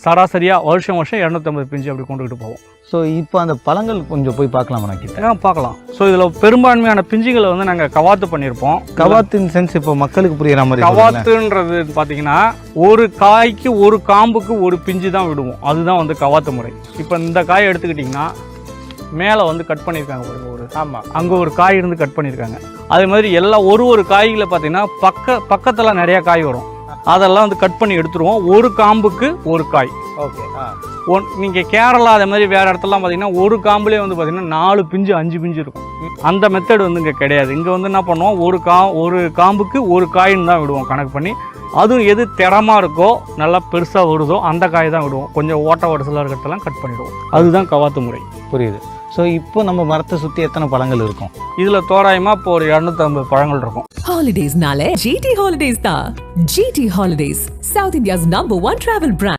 சராசரியாக வருஷம் 250 பிஞ்சு அப்படி கொண்டுகிட்டு போவோம். ஸோ இப்போ அந்த பழங்கள் கொஞ்சம் போய் பார்க்கலாமா கிட்ட? பார்க்கலாம். ஸோ இதில் பெரும்பான்மையான பிஞ்சுகளை வந்து நாங்கள் கவாத்து பண்ணியிருப்போம். கவாத்தின் சென்ஸ் இப்போ மக்களுக்கு புரியுற மாதிரி. கவாத்துன்றது பார்த்தீங்கன்னா ஒரு காய்க்கு ஒரு காம்புக்கு ஒரு பிஞ்சு தான் விடுவோம். அதுதான் வந்து கவாத்து முறை. இப்போ இந்த காயை எடுத்துக்கிட்டிங்கன்னா மேலே வந்து கட் பண்ணியிருக்காங்க பாருங்க, ஒரு ஆமாம் அங்கே ஒரு காய் இருந்து கட் பண்ணியிருக்காங்க. அதே மாதிரி எல்லாம் ஒரு காய்களை பார்த்தீங்கன்னா பக்கத்தில் நிறையா காய் வரும். அதெல்லாம் வந்து கட் பண்ணி எடுத்துருவோம். ஒரு காம்புக்கு ஒரு காய். ஓகே. நீங்கள் கேரளா அதே மாதிரி வேறு இடத்துலலாம் பார்த்தீங்கன்னா ஒரு காம்புலேயே வந்து பார்த்தீங்கன்னா 4 பிஞ்சு 5 பிஞ்சு இருக்கும். அந்த மெத்தட் வந்து இங்கே கிடையாது. இங்கே வந்து என்ன பண்ணுவோம், ஒரு காம்புக்கு ஒரு காயின்னு தான் விடுவோம் கணக்கு பண்ணி. அதுவும் எது திறமாக இருக்கோ நல்லா பெருசாக வருதோ அந்த காய் தான் விடுவோம். கொஞ்சம் ஓட்ட வரிசலாக இருக்கிறதெல்லாம் கட் பண்ணிவிடுவோம். அதுதான் கவாத்து முறை. புரியுது. ஸோ இப்போ நம்ம மரத்தை சுற்றி எத்தனை பழங்கள் இருக்கும்? இதில் தோராயமாக இப்போ ஒரு 250 பழங்கள் இருக்கும். Holidays nale GT Holidays da. GT Holidays, South India's #1 travel brand.